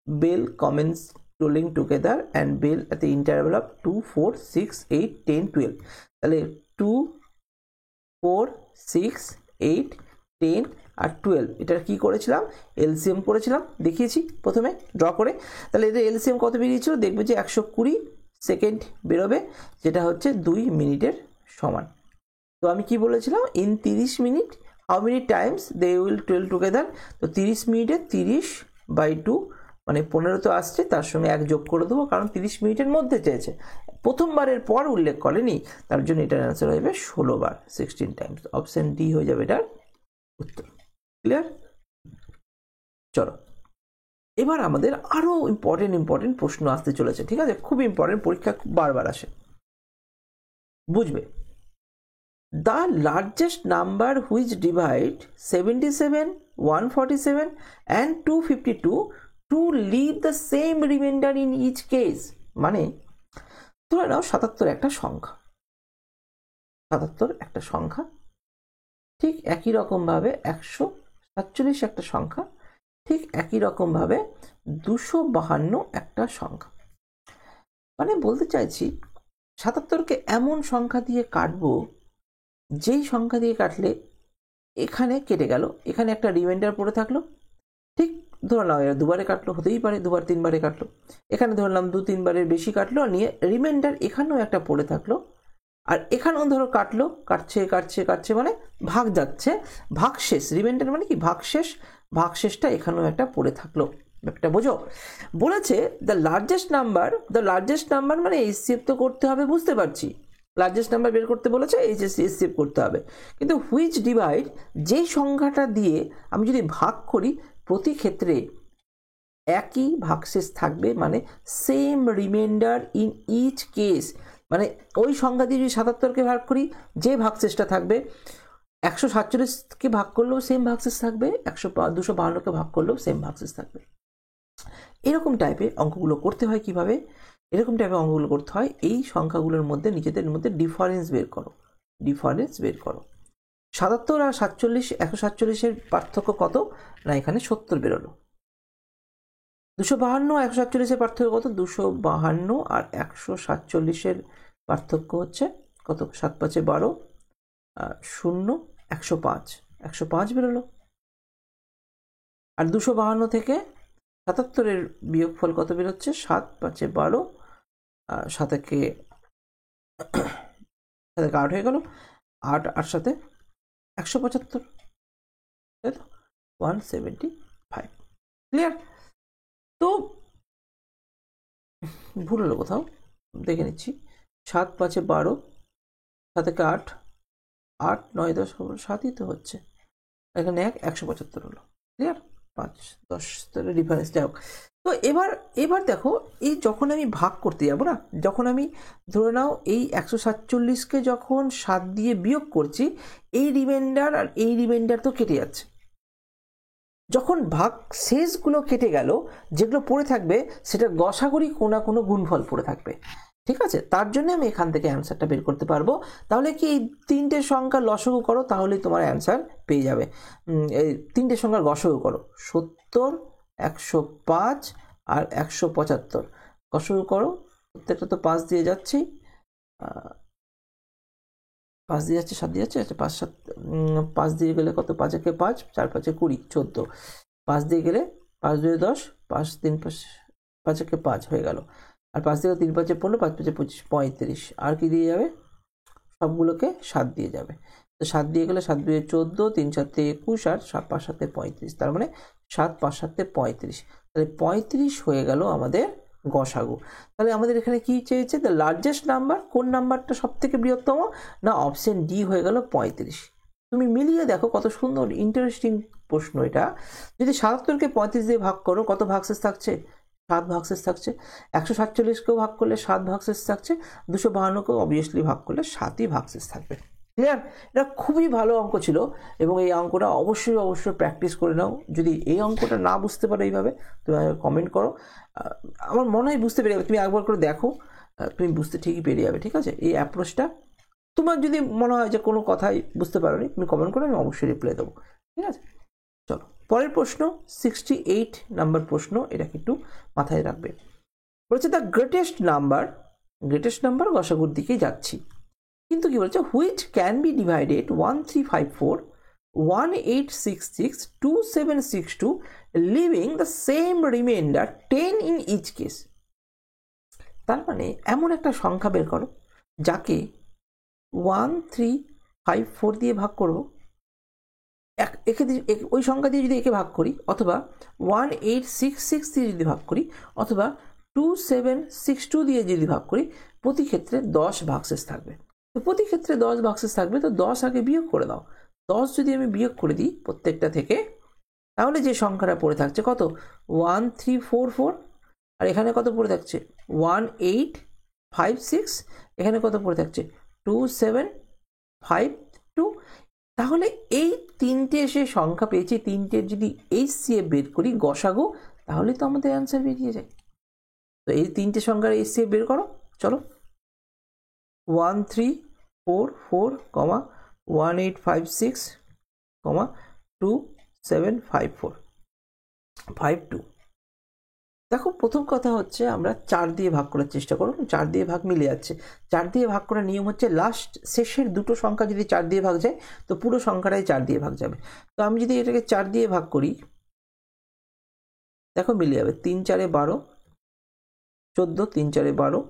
Speaker 1: bell commence rolling together and bell at the interval of 2, 4, 6, 8, 10, 12। তাহলে 2, 4, 6, 8, 10 আর 12 এটার কি করেছিলাম? এলসিএম করেছিলাম, দেখিয়েছি প্রথমে ড্র করে। তাহলে এদের এলসিএম কত বেরিয়েছিল? দেখবে যে 120 সেকেন্ড বেরোবে, যেটা হচ্ছে 2 মিনিটের সমান। তো আমি কি বলেছিলাম? In 30 minute how many times they will dwell together. তো 30 মিনিটে 30/2 মানে 15 তো আসছে, তার সঙ্গে 1 যোগ করে দেবো, কারণ 30 মিনিটের মধ্যে চেয়েছে, প্রথমবারের পর উল্লেখ করেনি, তার জন্য এটার অ্যান্সার হয়ে যাবে 16 বার, 16 টাইমস। অপশন ডি হয়ে যাবে এটার উত্তর। ক্লিয়ার? চলো এবার আমাদের আরো ইম্পর্টেন্ট প্রশ্ন আসতে চলেছে। ঠিক আছে, খুব ইম্পর্টেন্ট, পরীক্ষা বারবার আসে, বুঝবে। The largest number which divide 77, 147 and 252 to leave the same remainder in each case। মানে ধরে নাও 77 একটা সংখ্যা, 77 একটা সংখ্যা, ঠিক একই রকম ভাবে 147 একটা সংখ্যা, ঠিক একই রকম ভাবে 252 একটা সংখ্যা। মানে বলতে চাইছি 77কে এমন সংখ্যা দিয়ে কাটবো যেই সংখ্যা দিয়ে কাটলে এখানে কেটে গেল, এখানে একটা রিমাইন্ডার পড়ে থাকলো, ঠিক ধরলাম এরা দুবারে কাটলো, হতেই পারে 2বার 3বারে কাটলো, এখানে ধরলাম 2-3 বারের বেশি কাটলো, নিয়ে রিমাইন্ডার এখানেও একটা পড়ে থাকলো, আর এখানেও ধরো কাটলো, কাটছে মানে ভাগ যাচ্ছে, ভাগশেষ, রিমাইন্ডার মানে কি ভাগশেষ, ভাগশেষটা এখানেও একটা পড়ে থাকলো। ব্যাপারটা বোঝো? বলেছে দ্য লার্জেস্ট নাম্বার মানে HCF তো করতে হবে, বুঝতে পারছি, লার্জেস্ট নাম্বার বের করতে বলেছে, HCF করতে হবে, কিন্তু হুইচ ডিভাইড, যেই সংখ্যাটা দিয়ে আমি যদি ভাগ করি প্রতি ক্ষেত্রে একই ভাগশেষ থাকবে, মানে same remainder in each case, মানে ওই সংখ্যা দিয়ে যদি 77কে ভাগ করি যে ভাগশেষটা থাকবে, 147কে ভাগ করলেও সেম ভাগশেষ থাকবে, 252কে ভাগ করলেও সেম ভাগশেষ থাকবে। এরকম টাইপের অঙ্কগুলো করতে হয় কিভাবে? এরকম টাইপের অঙ্কগুলো করতে হয়, এই সংখ্যাগুলোর মধ্যে নিজেদের মধ্যে ডিফারেন্স বের করো। 77 আর 47, 147-এর পার্থক্য কত? না এখানে 70 বেরোলো। 252 আর 147-এর পার্থক্য কত? 252 আর 147-এর পার্থক্য হচ্ছে কত? 7×5 = 12, 0, 105 বেরোলো। আর 252 থেকে 77-এর বিয়োগফল কত বেরোচ্ছে? 7 5 12, 7 একে 8 হয়ে গেল, 8 8 সাথে 175, তাই তো 175। ক্লিয়ার? তো ভুল হলো কোথাও, দেখে নিচ্ছি। 7 5 12, 7 একে 8, 8 9 10 7ই তো হচ্ছে, এখানে 175 হলো। ক্লিয়ার? 5 10 ডিফারেন্স, যাই হোক। তো এবার দেখো, এই যখন আমি ভাগ করতে যাবো না, যখন আমি ধরে নাও এই 147কে যখন 7 দিয়ে বিয়োগ করছি, এই রিমাইন্ডার আর এই রিমাইন্ডার তো কেটে যাচ্ছে। যখন ভাগ শেষগুলো কেটে গেল, যেগুলো পড়ে থাকবে সেটা গসাগরি কোনো না কোনো গুণফল পড়ে থাকবে। ঠিক আছে, তার জন্য আমি এখান থেকে অ্যান্সারটা বের করতে পারবো। তাহলে কি এই 3টে সংখ্যা লসগু করো, তাহলেই তোমার অ্যান্সার পেয়ে যাবে। এই 3টে সংখ্যার গসগু করো, 70, 105 আর 175, গসগু করো। প্রত্যেকটা তো 5 দিয়ে যাচ্ছেই, 5 দিয়ে যাচ্ছে, 7 দিয়ে যাচ্ছে, আচ্ছা 5 7 5 দিয়ে গেলে কত? 5 একে 5, 4 5 20, 14, 5 দিয়ে গেলে 5 2 10, 5 3 5 একে 5 হয়ে গেল, আর 5 দিয়ে 3 5 15, 5 5 25, 35, আর কি দিয়ে যাবে? সবগুলোকে 7 দিয়ে যাবে। তো 7 দিয়ে গেলে 7 2 14, 3 7 21, আর 5 7 35, তার মানে 7 5 7 35, তাহলে 35 হয়ে গেল আমাদের গসাগু। তাহলে আমাদের এখানে কি চেয়েছে? দ্য লার্জেস্ট নাম্বার, কোন নাম্বারটা সব থেকে বৃহত্তম? না, অপশন ডি হয়ে গেল 35। তুমি মিলিয়ে দেখো কত সুন্দর ইন্টারেস্টিং প্রশ্ন এটা। যদি 77কে 35 দিয়ে ভাগ করো, কত ভাগশেষ থাকছে? 7 ভাগশেষ থাকছে। 147কেও ভাগ করলে 7 ভাগশেষ থাকছে। 252কেও অবভিয়াসলি ভাগ করলে 7ই ভাগশেষ থাকবে। ক্লিয়ার? এটা খুবই ভালো অঙ্ক ছিল, এবং এই অঙ্কটা অবশ্যই প্র্যাকটিস করে নাও। যদি এই অঙ্কটা না বুঝতে পারো এইভাবে, তুমি কমেন্ট করো, আমার মনে হয় বুঝতে পেরে যাবে। তুমি একবার করে দেখো, তুমি বুঝতে ঠিকই পেরে যাবে। ঠিক আছে, এই অ্যাপ্রোচটা তোমার যদি মনে হয় যে কোনো কথাই বুঝতে পারোনি, তুমি কমেন্ট করো, আমি অবশ্যই রিপ্লাই দেবো। ঠিক আছে, চলো পরের প্রশ্ন, 68 নাম্বার প্রশ্ন, এটাকে একটু মাথায় রাখবে। বলছে দ্য গ্রেটেস্ট নাম্বার গসাগুর দিকে যাচ্ছি, কিন্তু কি বলছে? Which can be divided 1354, 1866, 2762, leaving the same remainder 10 in each case. তার মানে এমন একটা সংখ্যা বের করো যাকে 1354 দিয়ে ভাগ করবো, ওই সংখ্যা দিয়ে যদি একে ভাগ করি, অথবা 1866 দিয়ে যদি ভাগ করি, অথবা 2762 দিয়ে যদি ভাগ করি, প্রতি ক্ষেত্রে 10 ভাগশেষ থাকবে। তো প্রতি ক্ষেত্রে 10 ভাগশেষ থাকবে, তো 10 আগে বিয়োগ করে দাও। 10 যদি আমি বিয়োগ করে দিই প্রত্যেকটা থেকে, তাহলে যে সংখ্যাটা পড়ে থাকছে কত? 1344, আর এখানে কত পড়ে থাকছে? 1856, এখানে কত পড়ে থাকছে? 2752। তাহলে এই 3টে সে সংখ্যা পেয়েছি, 3টের যদি HCF বের করি গসাগু, তাহলে তো আমাদের অ্যান্সার বেরিয়ে যায়। তো এই 3টে সংখ্যার HCF বের করো, চলো। 1344, 1856, 2754, 52। দেখো, প্রথম কথা হচ্ছে আমরা 4 দিয়ে ভাগ করার চেষ্টা করো। 4 দিয়ে ভাগ মিলে যাচ্ছে। 4 দিয়ে ভাগ করার নিয়ম হচ্ছে লাস্ট শেষের দুটো সংখ্যা যদি 4 দিয়ে ভাগ যায়, তো পুরো সংখ্যাটাই 4 দিয়ে ভাগ যাবে। তো আমি যদি এটাকে 4 দিয়ে ভাগ করি, দেখো মিলে যাবে। 3 4 12, 14, 3 4 12,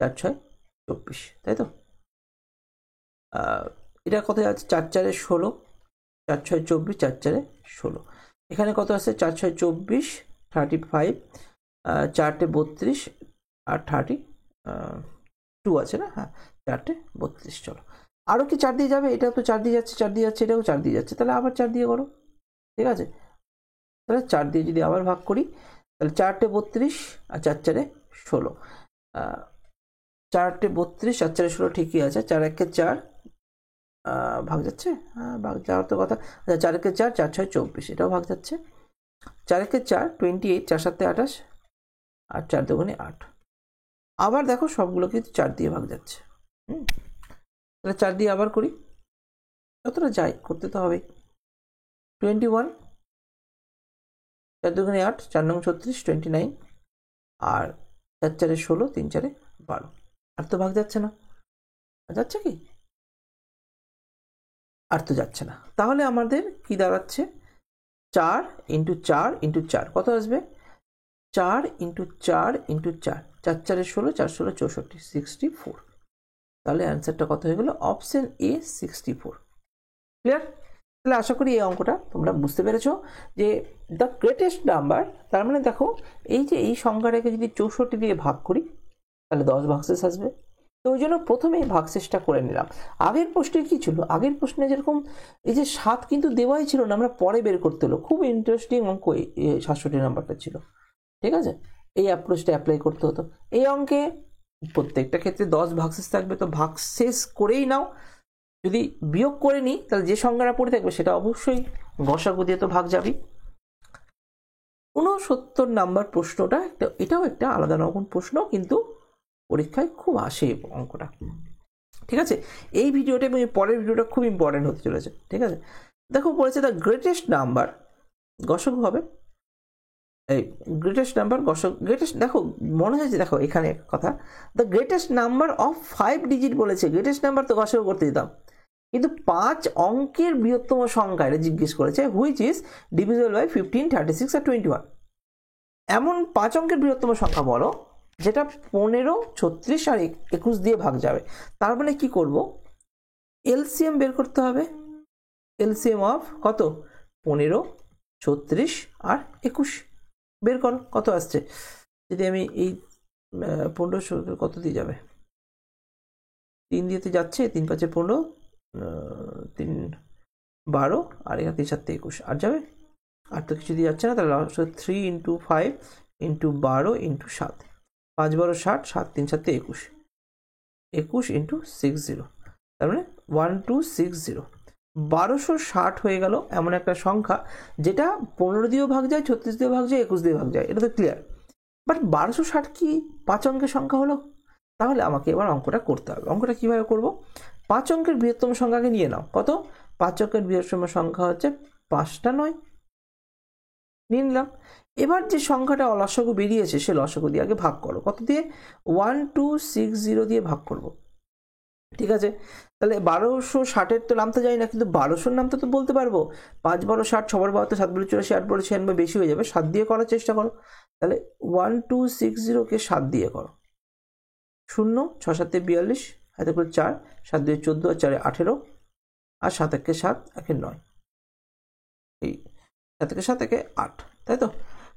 Speaker 1: 4 6 24, তাই তো? এটা কত যাচ্ছে? 4 4 16, 4 6 24, 4 4 16। এখানে কত আছে? 4 6 24, 35, 4 32, আর 32 আছে না? হ্যাঁ, 4 32। চলো, আরও কি 4 দিয়ে যাবে? এটাও তো 4 দিয়ে যাচ্ছে, 4 দিয়ে যাচ্ছে, এটাও 4 দিয়ে যাচ্ছে, তাহলে আবার 4 দিয়ে করো। ঠিক আছে, তাহলে 4 দিয়ে যদি আবার ভাগ করি, তাহলে 4 32, আর 4 4 16, 4 32, 4 4 16 ঠিকই আছে। 4 1 4, ভাগ যাচ্ছে, হ্যাঁ ভাগ যাওয়ার তো কথা। 4 1 4, 4 6 24, এটাও ভাগ যাচ্ছে। 4 1 4, 28, 4 7 28, আর 4 2 8। আবার দেখো সবগুলো কিন্তু 4 দিয়ে ভাগ যাচ্ছে। তাহলে 4 দিয়ে আবার করি, যতটা যাই করতে তো হবেই। 21, 4 2 8, 4 9 36, 29, আর 4 4 16, 3 4 12। আর তো ভাগ যাচ্ছে না, যাচ্ছে কি? আর তো যাচ্ছে না। তাহলে আমাদের কি দাঁড়াচ্ছে? 4 × 4 × 4 কত আসবে? 4 ইন্টু 4 ইন্টু 4, 4 4 16, 4 16 64, 64। তাহলে অ্যান্সারটা কত হয়ে গেল? Option A 64। ক্লিয়ার? তাহলে আশা করি এই অঙ্কটা তোমরা বুঝতে পেরেছো যে দ্য গ্রেটেস্ট নাম্বার, তার মানে দেখো এই যে এই সংখ্যাটাকে যদি 64 দিয়ে ভাগ করি তাহলে 10 ভাগশেষ আসবে। তো ওই জন্য প্রথমে এই ভাগশেষটা করে নিলাম। আগের প্রশ্নে কি ছিল? আগের প্রশ্নে যেরকম এই যে 7 কিন্তু দেওয়াই ছিল না, আমরা পরে বের করতে হলো। খুব ইন্টারেস্টিং অঙ্ক এই 67 নাম্বারটা ছিল। ঠিক আছে, এই অ্যাপ্রোচটা অ্যাপ্লাই করতে হতো। এই অঙ্কে প্রত্যেকটা ক্ষেত্রে 10 ভাগশেষ থাকবে, তো ভাগশেষ করেই নাও। যদি বিয়োগ করে নিই তাহলে যে সংখ্যাটা পড়ে থাকবে সেটা অবশ্যই গসাগু দিয়ে তো ভাগ যাবেই। 69 নাম্বার প্রশ্নটা এটাও একটা আলাদা রকম প্রশ্ন, কিন্তু পরীক্ষায় খুব আসে অঙ্কটা। ঠিক আছে, এই ভিডিওটা এবং পরের ভিডিওটা খুব ইম্পর্টেন্ট হতে চলেছে। ঠিক আছে, দেখো বলেছে দ্য গ্রেটেস্ট নাম্বার, গসাগু হবে এই গ্রেটেস্ট নাম্বার গ্রেটেস্ট, দেখো মনে হয়েছে, দেখো এখানে কথা, the greatest number of 5 digit বলেছে। গ্রেটেস্ট নাম্বার তো গসাগু করতে দিতাম, কিন্তু 5 অঙ্কের বৃহত্তম সংখ্যা এটা জিজ্ঞেস করেছে, হুইচ ইজ ডিভিজিবল বাই 15, 36 আর 21। এমন 5 অঙ্কের বৃহত্তম সংখ্যা বলো যেটা 15, 36 আর 21 দিয়ে ভাগ যাবে। তার মানে কি করব? এলসিএম বের করতে হবে। এলসিএম অফ কত? 15, 36 আর 21 বের করো, কত আসছে? যদি আমি এই 15 কত দিয়ে যাবে? 3 দিয়েতে যাচ্ছে, 3 5 15, 3 12 আর এখানে 3 7 21, আর যাবে? আর তো কিছু দিয়ে যাচ্ছে না, তাহলে 3 ইন্টু 5 ইন্টু 12 ইন্টু 7, 5 12 60, 7 3 7 21, 21 ইন্টু 60, তার মানে 1260। 1260 হয়ে গেল এমন একটা সংখ্যা যেটা 15 দিয়েও ভাগ যায়, 36 দিয়েও ভাগ যায়, 21 দিয়ে ভাগ যায়, এটা তো ক্লিয়ার। বাট 1260 কি 5 অঙ্কের সংখ্যা হলো? তাহলে আমাকে এবার অঙ্কটা করতে হবে। অঙ্কটা কিভাবে করব? 5 অঙ্কের বৃহত্তম সংখ্যাকে নিয়ে নাও। কত? 5 অঙ্কের বৃহত্তম সংখ্যা হচ্ছে 5টা 9, নিয়ে নিলাম। এবার যে সংখ্যাটা লসাগু বেরিয়েছে সে লসাগু দিয়ে আগে ভাগ করো। কত দিয়ে? 1260 দিয়ে ভাগ করব। ঠিক আছে, তাহলে 1260-এর তো নামতে যাই না, কিন্তু 1200-র নামটা তো বলতে পারবো। 5 12 60, 6 12 72, 7 12 84, 8 12 96, বেশি হয়ে যাবে। 7 দিয়ে করার চেষ্টা করো। তাহলে 1260-কে 7 দিয়ে করো। 0 6 7 42, হাতে করে 4, 7 2 14, আর 4 18, আর 7 1 7, 1 9, এই 7 1 7, 1 8, তাই তো?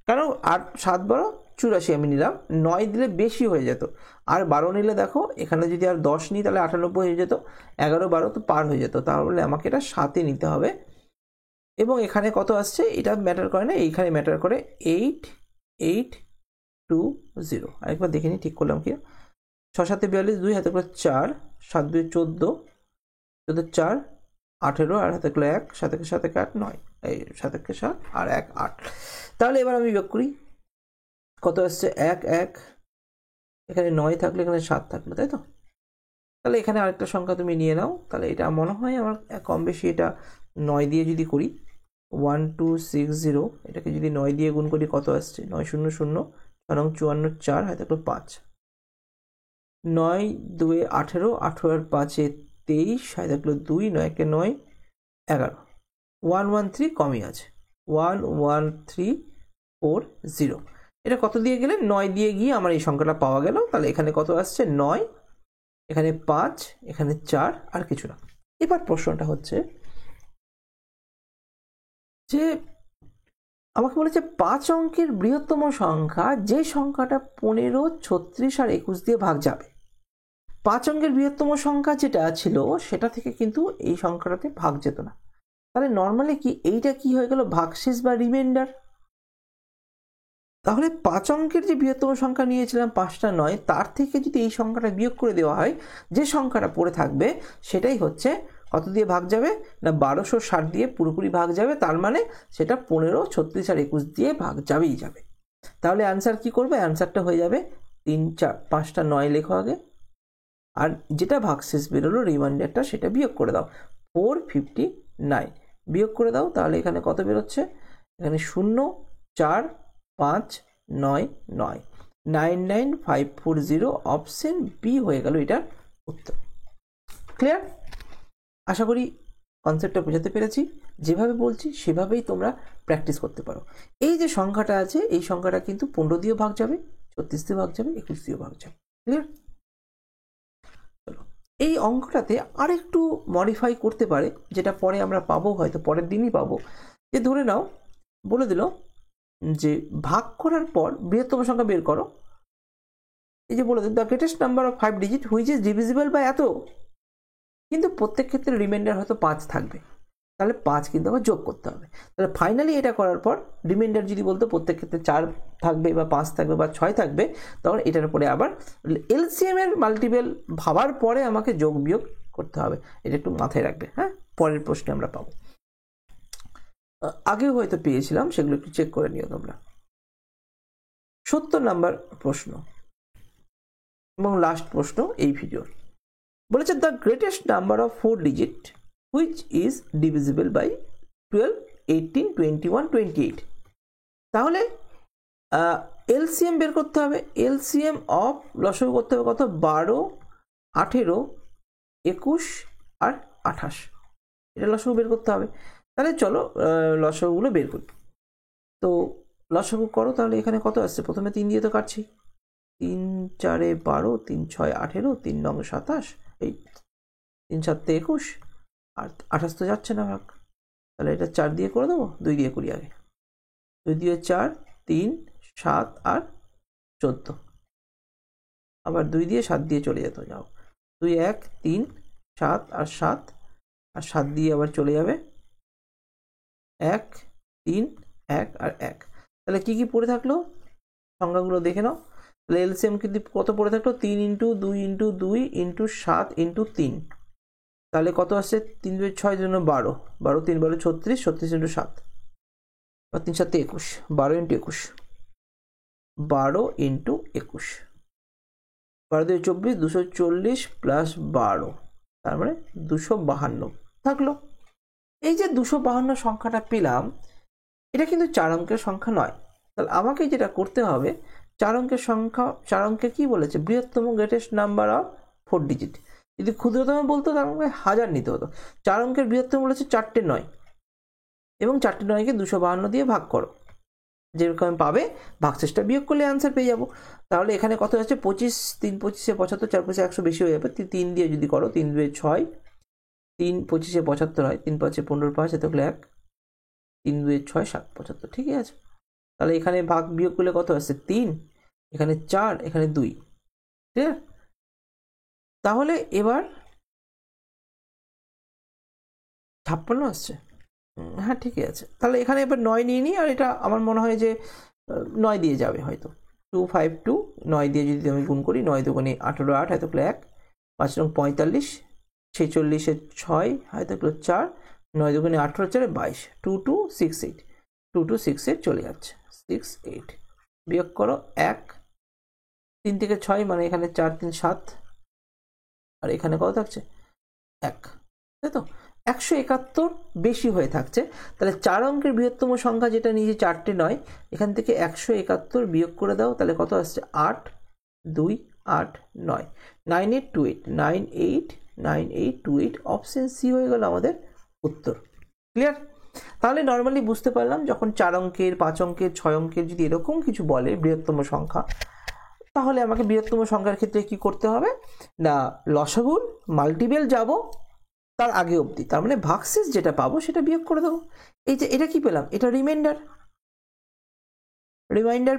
Speaker 1: কারণ 8 7 12 84 আমি নিলাম, 9 দিলে বেশি হয়ে যেত, আর 12 নিলে দেখো এখানে যদি আর 10 নিই তাহলে 98 হয়ে যেত, 11 12 তো পার হয়ে যেত, তাহলে আমাকে এটা 7-এ নিতে হবে। এবং এখানে কত আসছে এটা ম্যাটার করে না, এইখানে ম্যাটার করে 8 8 2 0। আরেকবার দেখে নিই ঠিক করলাম কি। 6 7 42, 2 হাতে করে 4, 7 2 14, 14 4 18, আর হাতে করে 1, 7 1 7 1 8 9, এই 7 1 7 আর 1 8। তাহলে এবার আমি বিয়োগ করি, কত আসছে? 1 1, এখানে 9 থাকলে এখানে 7 থাকলো, তাই তো? তাহলে এখানে আরেকটা সংখ্যা তুমি নিয়ে নাও। তাহলে এটা মনে হয় আমার কম বেশি এটা 9 দিয়ে যদি করি, 1260, এটাকে যদি 9 দিয়ে গুণ করি কত আসছে? 9 0 0, 4 54, 4 হাতে করে 5, 9 2 18, 18 আর 5 23, হাতে করে 2, 9 কে 9 11, 113 কমই আছে, 11340। এটা কত দিয়ে গেলে? 9 দিয়ে গিয়ে আমার এই সংখ্যাটা পাওয়া গেল। তাহলে এখানে কত আসছে? 9, এখানে 5, এখানে 4, আর কিছু না। এবার প্রশ্নটা হচ্ছে যে আমাকে বলেছে 5 অঙ্কের বৃহত্তম সংখ্যা যে সংখ্যাটা 15, 36 আর 21 দিয়ে ভাগ যাবে। 5 অঙ্কের বৃহত্তম সংখ্যা যেটা ছিল সেটা থেকে কিন্তু এই সংখ্যাটাতে ভাগ যেত না। তাহলে নর্মালি কি এইটা কি হয়ে গেল? ভাগশেষ বা রিমাইন্ডার। তাহলে 5 অঙ্কের যে বৃহত্তম সংখ্যা নিয়েছিলাম 5টা 9, তার থেকে যদি এই সংখ্যাটা বিয়োগ করে দেওয়া হয়, যে সংখ্যাটা পড়ে থাকবে সেটাই হচ্ছে কত দিয়ে ভাগ যাবে? না 1260 দিয়ে পুরোপুরি ভাগ যাবে। তার মানে সেটা 15, 36 আর 21 দিয়ে ভাগ যাবেই যাবে। তাহলে অ্যান্সার কি করবে? অ্যান্সারটা হয়ে যাবে 3 4 5টা 9 লেখো আগে, আর যেটা ভাগশেষ বেরোলো রিমাইন্ডারটা সেটা বিয়োগ করে দাও, 459 বিয়োগ করে দাও। তাহলে এখানে কত বেরোচ্ছে? এখানে 0 4 5 9 9, 99540, অপশন বি হয়ে গেল এটার উত্তর। ক্লিয়ার? আশা করি কনসেপ্টটা বোঝাতে পেরেছি। যেভাবে বলছি সেভাবেই তোমরা প্র্যাকটিস করতে পারো। এই যে সংখ্যাটা আছে এই সংখ্যাটা কিন্তু 15 দিয়েও ভাগ যাবে, 36 দিয়ে ভাগ যাবে, 21 দিয়েও ভাগ যাবে। ক্লিয়ার? চলো, এই অঙ্কটাতে আরেকটু মডিফাই করতে পারে, যেটা পরে আমরা পাবো, হয়তো পরের দিনই পাবো। যে ধরে নাও বলে দিল যে ভাগ করার পর বৃহত্তম সংখ্যা বের করো। এই যে বলে দিল the greatest number of 5 digit which is divisible by এত, কিন্তু প্রত্যেক ক্ষেত্রে রিমাইন্ডার হয়তো 5 থাকবে, তাহলে 5 কিন্তু আবার যোগ করতে হবে। তাহলে ফাইনালি এটা করার পর রিমাইন্ডার যদি বলতো প্রত্যেক ক্ষেত্রে 4 থাকবে বা 5 থাকবে বা 6 থাকবে, তখন এটার পরে আবার এলসিএম এর মাল্টিপল ভাবার পরে আমাকে যোগ বিয়োগ করতে হবে। এটা একটু মাথায় রাখবে, হ্যাঁ, পরের প্রশ্নে আমরা পাবো। আগেও হয়তো পেয়েছিলাম, সেগুলো একটু চেক করে নিও তোমরা। 70 নাম্বার প্রশ্ন এবং লাস্ট প্রশ্ন এই ভিডিওর। বলেছে the greatest number of 4 digit which is divisible by 12, 18, 21, 28। তাহলে এলসিএম বের করতে হবে। এলসিএম অফ লসাগু করতে হবে কত? 12, 18, 21 আর 28। এটা লসাগু বের করতে হবে। তাহলে চলো লসাগুগুলো বের করি। তো লসাগু করো, তাহলে এখানে কত আসছে? প্রথমে 3 দিয়ে তো কাটছি। 3 4 12, 3 6 18, 3 9 27, এই 3 7 21 আর 28 তো যাচ্ছে না ভাগ, তাহলে এটা 4 দিয়ে করে দেবো। 2 দিয়ে করি আগে। 2 দিয়ে 4, 3 7 আর 14, আবার 2 দিয়ে 7 দিয়ে চলে যেত, যাও 2 1 3 7 আর 7 আর 7 দিয়ে আবার চলে যাবে 1 3 1 আর 1। তাহলে কি কি পড়ে থাকলো সংখ্যাগুলো দেখে নাও। তাহলে এলসিএম কিন্তু কত পড়ে থাকলো? 3 × 2 × 2 × 7 × 3। তাহলে কত আসছে? 3 2 6 জন্য 12, 12 3 12 36, 36 × 7 বা 3 7 21, 12 × 21, 12 × 21, 12 2 24, 240 প্লাস 12, তার মানে 252 থাকলো। এই যে 252 সংখ্যাটা পেলাম, এটা কিন্তু 4 অঙ্কের সংখ্যা নয়। তাহলে আমাকে যেটা করতে হবে, 4 অঙ্কের সংখ্যা, 4 অঙ্কের কি বলেছে? বৃহত্তম গ্রেটেস্ট নাম্বার অফ 4 ডিজিট। যদি ক্ষুদ্রতম বলতো তাহলে আমাকে 1000 নিতে হতো। 4 অঙ্কের বৃহত্তম বলেছে 4টে 9, এবং 4টে 9কে 252 দিয়ে ভাগ করো, যেরকম পাবে ভাগশেষটা বিয়োগ করলে অ্যান্সার পেয়ে যাবো। তাহলে এখানে কত আছে? 25, 3 25 75, 4 25 100 বেশি হয়ে যাবে। 3 দিয়ে যদি করো, 3 2 6, 3 25 75 হয়, 3 5 15 5, এত হলে 1, 3 2 6 7 75, ঠিকই আছে। তাহলে এখানে ভাগ বিয়োগ করলে কত আসছে? 3, এখানে 4, এখানে 2, ঠিক আছে? তাহলে এবার 56 আসছে। হ্যাঁ, ঠিকই আছে। তাহলে এখানে এবার 9 নিয়ে নিই, আর এটা আমার মনে হয় যে 9 দিয়ে যাবে হয়তো। 252, 9 দিয়ে যদি আমি গুণ করি, 9 দুগুণে 18 8, হয়তো 1, 5 রং 45, 46 6, হয়তো 4, 9 দুগুণে 18 4 22, 2268, 2268 চলে যাচ্ছে, 68 বিয়োগ করো 1, 3 থেকে 6 মানে এখানে 4 3 7, আর এখানে কত থাকছে? 1, তাই তো? 171 বেশি হয়ে থাকছে। তাহলে 4 অঙ্কের বৃহত্তম সংখ্যা যেটা নিচে 4টে 9, এখান থেকে 171 বিয়োগ করে দাও, তাহলে কত আসছে? 8 2 8 9, 9828, 9828, অপশন সি হয়ে গেল আমাদের উত্তর। ক্লিয়ার? তাহলে নর্মালি বুঝতে পারলাম, যখন 4 অঙ্কের 5 অঙ্কের 6 অঙ্কের যদি এরকম কিছু বলে বৃহত্তম সংখ্যা, তাহলে আমাকে বৃহত্তম সংখ্যার ক্ষেত্রে কি করতে হবে না, লসাগুর মাল্টিপল যাব তার আগে অবধি, তার মানে ভাগশেষ যেটা পাবো সেটা বিয়োগ করে দেবো। এই যে এটা কি পেলাম? এটা রিমাইন্ডার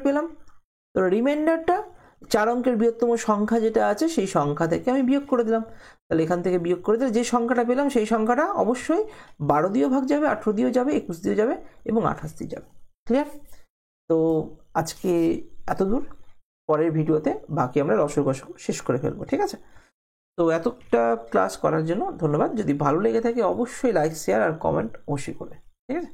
Speaker 1: পেলাম। তো রিমাইন্ডারটা 4 অঙ্কের বৃহত্তম সংখ্যা যেটা আছে সেই সংখ্যা থেকে আমি বিয়োগ করে দিলাম। তাহলে এখান থেকে বিয়োগ করে দিলে যে সংখ্যাটা পেলাম সেই সংখ্যাটা অবশ্যই 12 দিয়েও ভাগ যাবে, 18 দিয়েও যাবে, 21 দিয়েও যাবে এবং 28 দিয়ে যাবে। ক্লিয়ার? তো আজকে এত দূর। পরের ভিডিওতে বাকি আমরা লসাগু শেষ করে ফেলবো, ঠিক আছে? তো এতটা ক্লাস করার জন্য ধন্যবাদ। যদি ভালো লেগে থাকে অবশ্যই লাইক শেয়ার আর কমেন্ট অবশ্যই করবে, ঠিক আছে?